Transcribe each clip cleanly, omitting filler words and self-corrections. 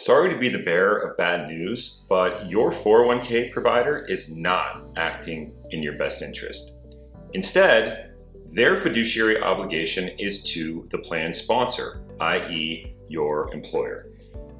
Sorry to be the bearer of bad news, but your 401k provider is not acting in your best interest. Instead, their fiduciary obligation is to the plan sponsor, i.e. your employer.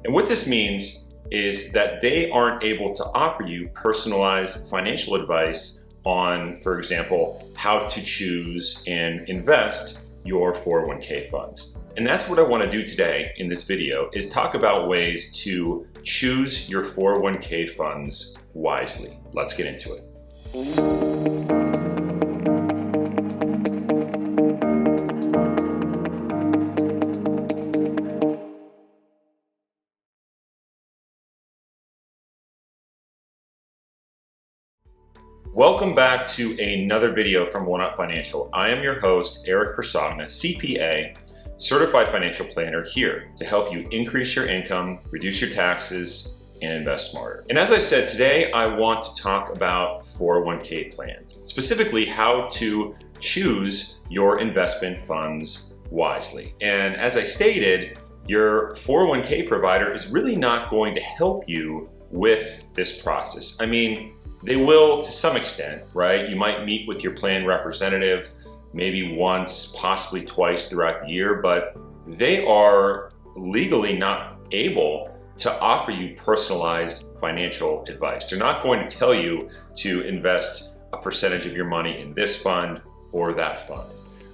And what this means is that they aren't able to offer you personalized financial advice on, for example, how to choose and invest your 401k funds. And that's what I want to do today in this video, is talk about ways to choose your 401k funds wisely. Let's get into it. Welcome back to another video from One Up Financial. I am your host, Eric Persagna, CPA, Certified Financial Planner, here to help you increase your income, reduce your taxes, and invest smarter. And as I said, today I want to talk about 401k plans, specifically how to choose your investment funds wisely. And as I stated, your 401k provider is really not going to help you with this process. I mean, they will to some extent, right? You might meet with your plan representative maybe once, possibly twice throughout the year, but they are legally not able to offer you personalized financial advice. They're not going to tell you to invest a percentage of your money in this fund or that fund.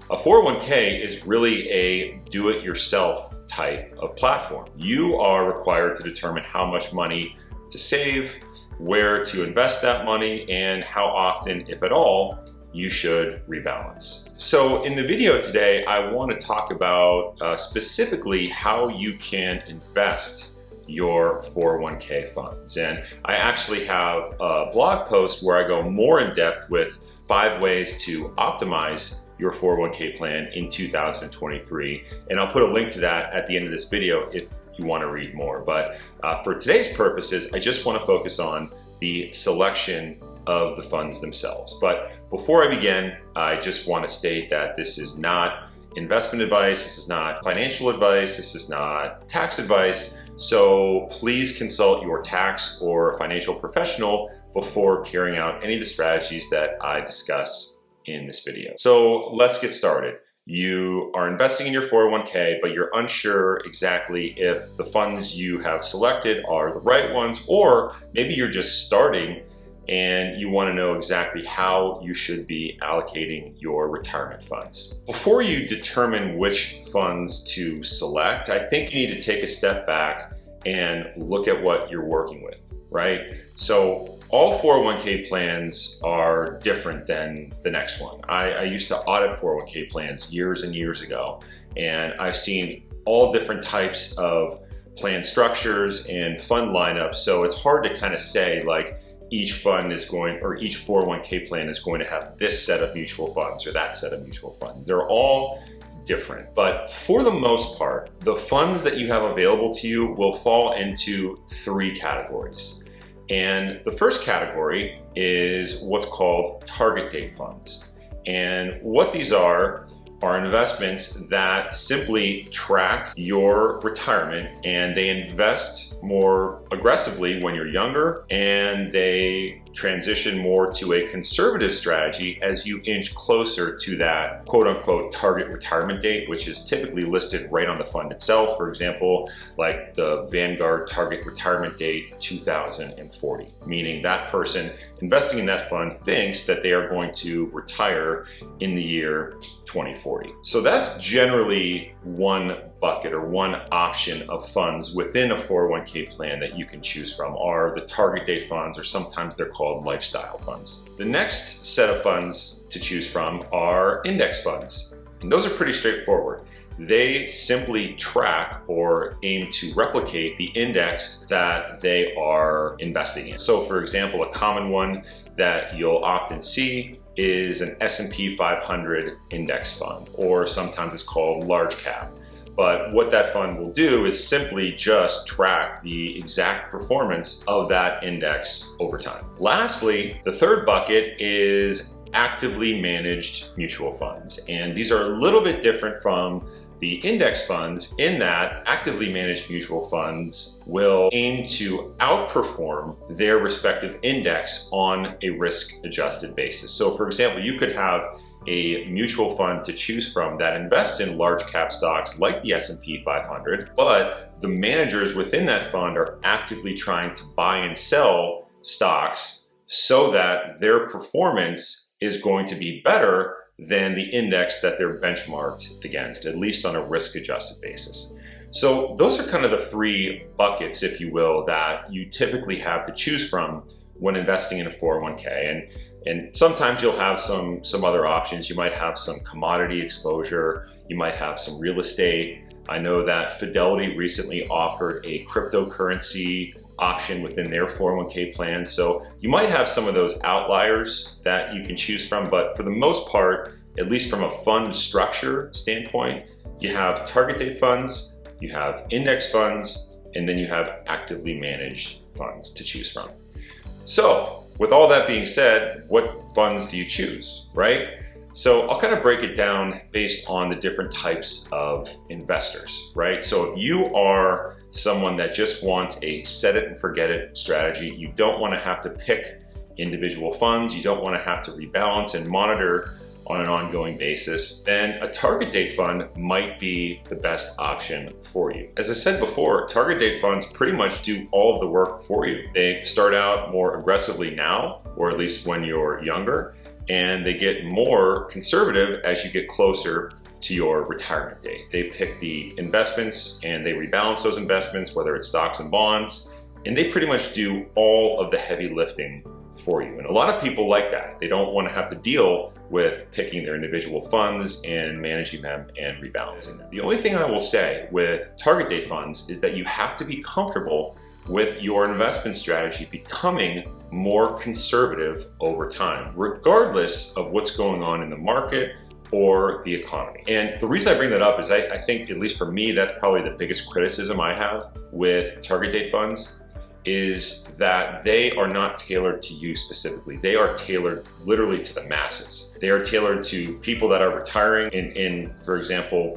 A 401k is really a do-it-yourself type of platform. You are required to determine how much money to save, where to invest that money, and how often, if at all, you should rebalance. So in the video today, I want to talk about specifically how you can invest your 401k funds. And I actually have a blog post where I go more in depth with 5 ways to optimize your 401k plan in 2023. And I'll put a link to that at the end of this video if you want to read more. But for today's purposes, I just want to focus on the selection of the funds themselves. But before I begin, I just want to state that this is not investment advice, this is not financial advice, this is not tax advice. So please consult your tax or financial professional before carrying out any of the strategies that I discuss in this video. So let's get started. You are investing in your 401k, but you're unsure exactly if the funds you have selected are the right ones, or maybe you're just starting and you want to know exactly how you should be allocating your retirement funds. Before you determine which funds to select, I think you need to take a step back and look at what you're working with, right? So all 401k plans are different than the next one. I used to audit 401k plans years and years ago, and I've seen all different types of plan structures and fund lineups, so it's hard to kind of say like each fund is going, or each 401k plan is going to have this set of mutual funds or that set of mutual funds. They're all different, but for the most part, the funds that you have available to you will fall into 3 categories. And the first category is what's called target date funds. And what these are investments that simply track your retirement, and they invest more aggressively when you're younger, and they transition more to a conservative strategy as you inch closer to that quote-unquote target retirement date, which is typically listed right on the fund itself. For example, like the Vanguard target retirement date 2040, meaning that person investing in that fund thinks that they are going to retire in the year 2040. So that's generally one bucket or one option of funds within a 401k plan that you can choose from, are the target date funds, or sometimes they're called lifestyle funds. The next set of funds to choose from are index funds. And those are pretty straightforward. They simply track or aim to replicate the index that they are investing in. So for example, a common one that you'll often see is an S&P 500 index fund, or sometimes it's called large cap. But what that fund will do is simply just track the exact performance of that index over time. Lastly, the third bucket is actively managed mutual funds. And these are a little bit different from The index funds in that actively managed mutual funds will aim to outperform their respective index on a risk-adjusted basis. So for example, you could have a mutual fund to choose from that invests in large cap stocks like the S&P 500, but the managers within that fund are actively trying to buy and sell stocks so that their performance is going to be better than the index that they're benchmarked against, at least on a risk-adjusted basis. So those are kind of the three buckets, if you will, that you typically have to choose from when investing in a 401k. And sometimes you'll have some other options. You might have some commodity exposure. You might have some real estate. I know that Fidelity recently offered a cryptocurrency option within their 401k plan. So you might have some of those outliers that you can choose from, but for the most part, at least from a fund structure standpoint, you have target date funds, you have index funds, and then you have actively managed funds to choose from. So with all that being said, what funds do you choose, right? So I'll kind of break it down based on the different types of investors, right? So if you are someone that just wants a set it and forget it strategy, you don't want to have to pick individual funds, you don't want to have to rebalance and monitor on an ongoing basis, then a target date fund might be the best option for you. As I said before, target date funds pretty much do all of the work for you. They start out more aggressively now, or at least when you're younger, and they get more conservative as you get closer to your retirement date. They pick the investments and they rebalance those investments, whether it's stocks and bonds, and they pretty much do all of the heavy lifting for you. And a lot of people like that. They don't want to have to deal with picking their individual funds and managing them and rebalancing them. The only thing I will say with target date funds is that you have to be comfortable with your investment strategy becoming more conservative over time, regardless of what's going on in the market or the economy. And the reason I bring that up is I think, at least for me, that's probably the biggest criticism I have with target date funds, is that they are not tailored to you specifically. They are tailored literally to the masses. They are tailored to people that are retiring in for example,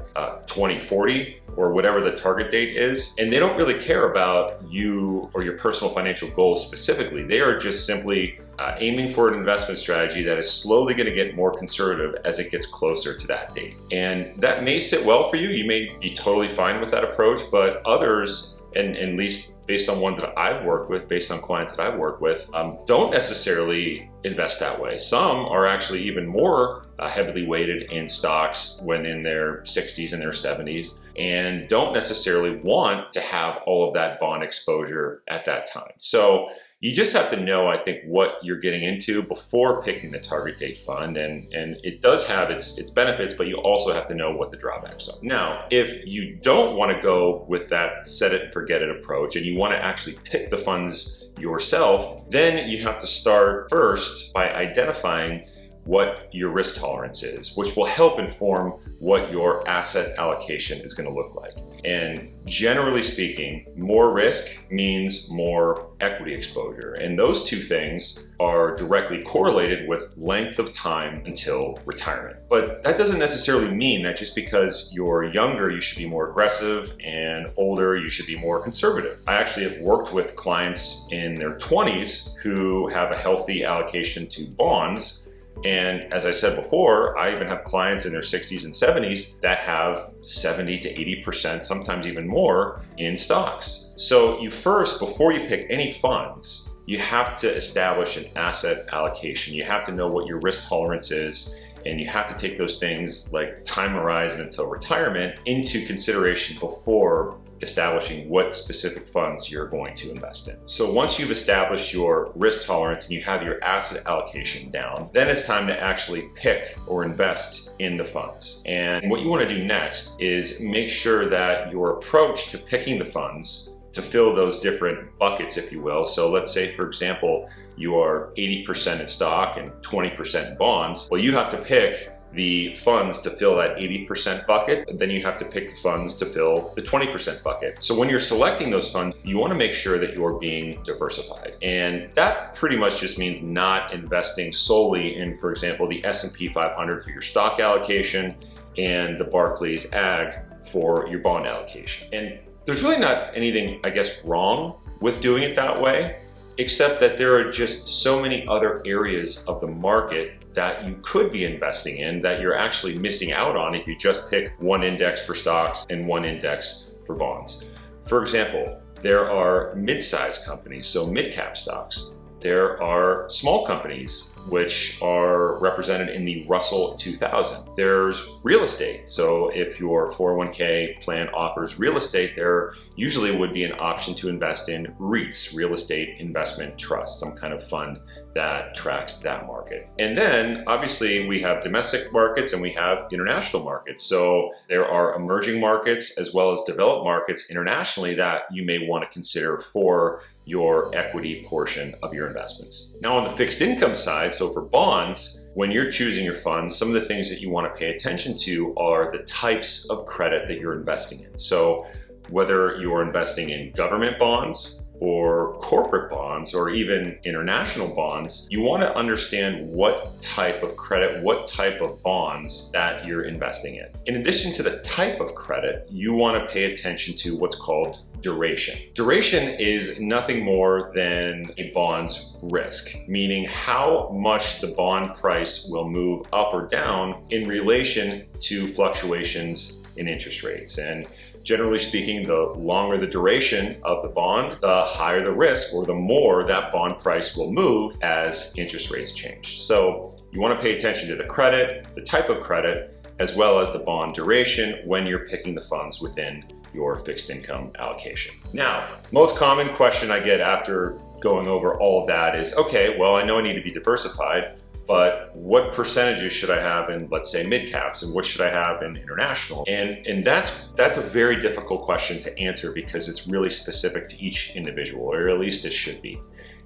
2040 or whatever the target date is. And they don't really care about you or your personal financial goals specifically. They are just simply aiming for an investment strategy that is slowly going to get more conservative as it gets closer to that date. And that may sit well for you. You may be totally fine with that approach, but others, and at least based on ones that I've worked with, based on clients that I've worked with, don't necessarily invest that way. Some are actually even more heavily weighted in stocks when in their 60s and their 70s, and don't necessarily want to have all of that bond exposure at that time. So you just have to know, I think, what you're getting into before picking the target date fund, and it does have its benefits, but you also have to know what the drawbacks are. Now, if you don't want to go with that set it and forget it approach, and you want to actually pick the funds yourself, then you have to start first by identifying what your risk tolerance is, which will help inform what your asset allocation is going to look like. And generally speaking, more risk means more equity exposure. And those two things are directly correlated with length of time until retirement. But that doesn't necessarily mean that just because you're younger, you should be more aggressive, and older, you should be more conservative. I actually have worked with clients in their 20s who have a healthy allocation to bonds. And as I said before, I even have clients in their 60s and 70s that have 70 to 80%, sometimes even more, in stocks. So you first, before you pick any funds, you have to establish an asset allocation. You have to know what your risk tolerance is, and you have to take those things like time horizon until retirement into consideration before establishing what specific funds you're going to invest in. So once you've established your risk tolerance and you have your asset allocation down, then it's time to actually pick or invest in the funds. And what you want to do next is make sure that your approach to picking the funds to fill those different buckets, if you will. So let's say, for example, you are 80% in stock and 20% in bonds. Well, you have to pick the funds to fill that 80% bucket, and then you have to pick the funds to fill the 20% bucket. So when you're selecting those funds, you want to make sure that you're being diversified. And that pretty much just means not investing solely in, for example, the S&P 500 for your stock allocation and the Barclays Ag for your bond allocation. And there's really not anything, I guess, wrong with doing it that way, except that there are just so many other areas of the market that you could be investing in that you're actually missing out on if you just pick one index for stocks and one index for bonds. For example, there are mid-sized companies, so mid-cap stocks. There are small companies, which are represented in the Russell 2000. There's real estate. So if your 401k plan offers real estate, there usually would be an option to invest in REITs, real estate investment trusts, some kind of fund that tracks that market. And then obviously we have domestic markets and we have international markets. So there are emerging markets as well as developed markets internationally that you may want to consider for your equity portion of your investments. Now on the fixed income side, so for bonds, when you're choosing your funds, some of the things that you want to pay attention to are the types of credit that you're investing in. So whether you're investing in government bonds or corporate bonds or even international bonds, you want to understand what type of credit, what type of bonds that you're investing in. In addition to the type of credit, you want to pay attention to what's called duration. Duration is nothing more than a bond's risk, meaning how much the bond price will move up or down in relation to fluctuations in interest rates. And generally speaking, the longer the duration of the bond, the higher the risk, or the more that bond price will move as interest rates change. So you want to pay attention to the credit, the type of credit, as well as the bond duration when you're picking the funds within your fixed income allocation. Now, most common question I get after going over all of that is, okay, well, I know I need to be diversified, but what percentages should I have in, let's say, mid caps, and what should I have in international? And that's a very difficult question to answer because it's really specific to each individual, or at least it should be.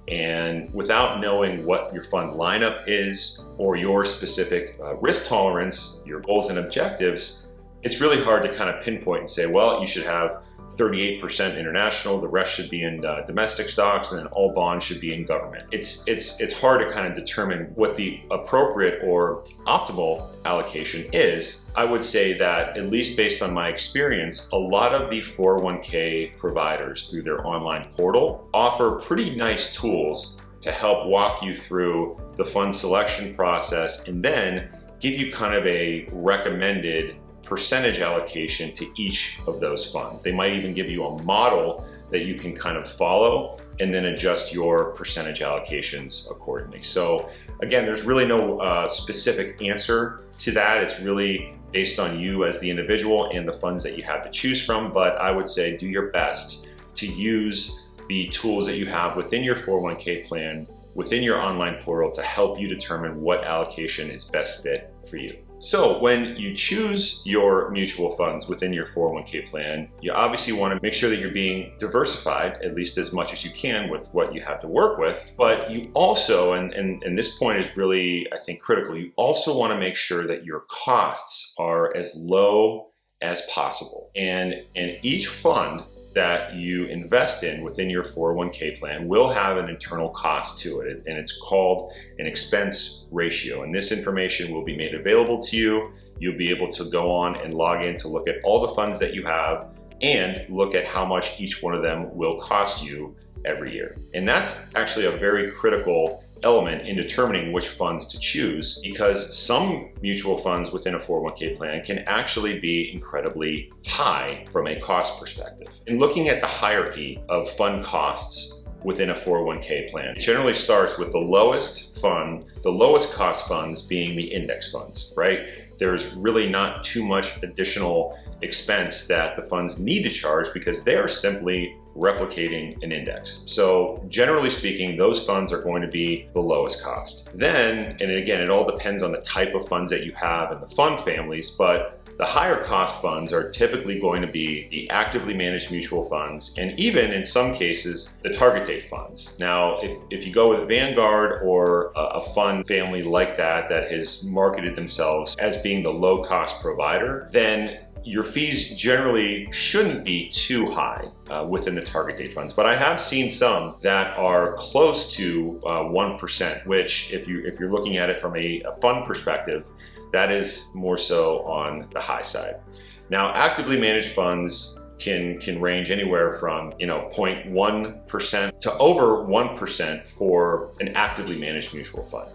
And without knowing what your fund lineup is or your specific risk tolerance, your goals and objectives, it's really hard to kind of pinpoint and say, well, you should have 38% international, the rest should be in domestic stocks, and then all bonds should be in government. It's hard to kind of determine what the appropriate or optimal allocation is. I would say that, at least based on my experience, a lot of the 401k providers through their online portal offer pretty nice tools to help walk you through the fund selection process and then give you kind of a recommended percentage allocation to each of those funds. They might even give you a model that you can kind of follow and then adjust your percentage allocations accordingly. So again, there's really no specific answer to that. It's really based on you as the individual and the funds that you have to choose from. But I would say do your best to use the tools that you have within your 401k plan, within your online portal, to help you determine what allocation is best fit for you. So when you choose your mutual funds within your 401k plan, you obviously want to make sure that you're being diversified, at least as much as you can with what you have to work with. But you also, and this point is really, I think, critical, you also want to make sure that your costs are as low as possible. And each fund that you invest in within your 401k plan will have an internal cost to it, and it's called an expense ratio. And this information will be made available to you. You'll be able to go on and log in to look at all the funds that you have and look at how much each one of them will cost you every year. And that's actually a very critical element in determining which funds to choose, because some mutual funds within a 401k plan can actually be incredibly high from a cost perspective. In looking at the hierarchy of fund costs within a 401k plan, it generally starts with the lowest fund, the lowest cost funds being the index funds, right? There's really not too much additional expense that the funds need to charge because they're simply replicating an index. So generally speaking, those funds are going to be the lowest cost. Then, and again, it all depends on the type of funds that you have and the fund families, but the higher cost funds are typically going to be the actively managed mutual funds, and even in some cases, the target date funds. Now, if you go with Vanguard or a fund family like that has marketed themselves as being the low cost provider, then your fees generally shouldn't be too high within the target date funds. But I have seen some that are close to 1%, which if you're looking at it from a fund perspective, that is more so on the high side. Now, actively managed funds can range anywhere from 0.1% to over 1% for an actively managed mutual fund.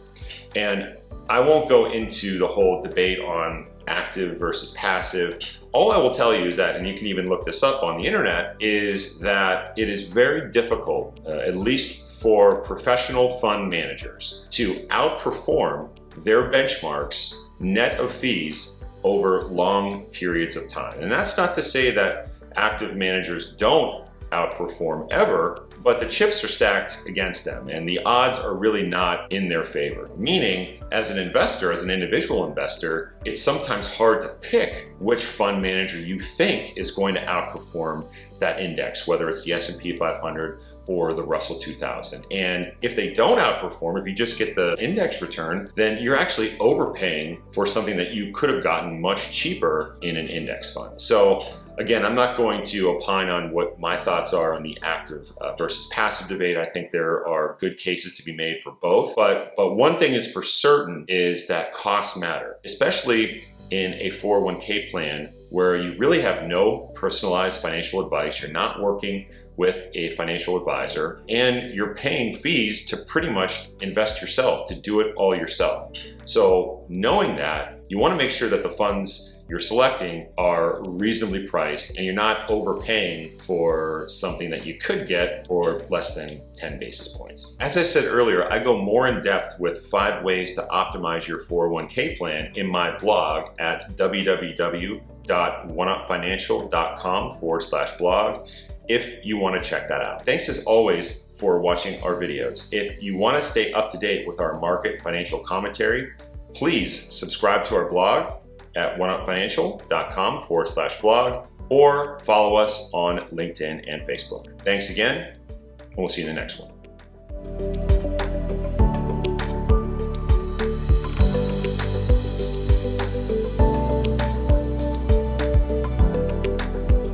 And I won't go into the whole debate on active versus passive. All I will tell you is that, and you can even look this up on the internet, is that it is very difficult, at least for professional fund managers, to outperform their benchmarks net of fees over long periods of time. And that's not to say that active managers don't outperform ever, but the chips are stacked against them and the odds are really not in their favor. Meaning, as an investor, as an individual investor, it's sometimes hard to pick which fund manager you think is going to outperform that index, whether it's the S&P 500 or the Russell 2000. And if they don't outperform, if you just get the index return, then you're actually overpaying for something that you could have gotten much cheaper in an index fund. So again, I'm not going to opine on what my thoughts are on the active versus passive debate. I think there are good cases to be made for both. But one thing is for certain is that costs matter, especially in a 401k plan where you really have no personalized financial advice. You're not working with a financial advisor and you're paying fees to pretty much invest yourself, to do it all yourself. So knowing that, you want to make sure that the funds you're selecting are reasonably priced and you're not overpaying for something that you could get for less than 10 basis points. As I said earlier, I go more in depth with 5 ways to optimize your 401k plan in my blog at www.oneupfinancial.com/blog if you want to check that out. Thanks as always for watching our videos. If you want to stay up to date with our market financial commentary, please subscribe to our blog at oneupfinancial.com/blog or follow us on LinkedIn and Facebook. Thanks again, and we'll see you in the next one.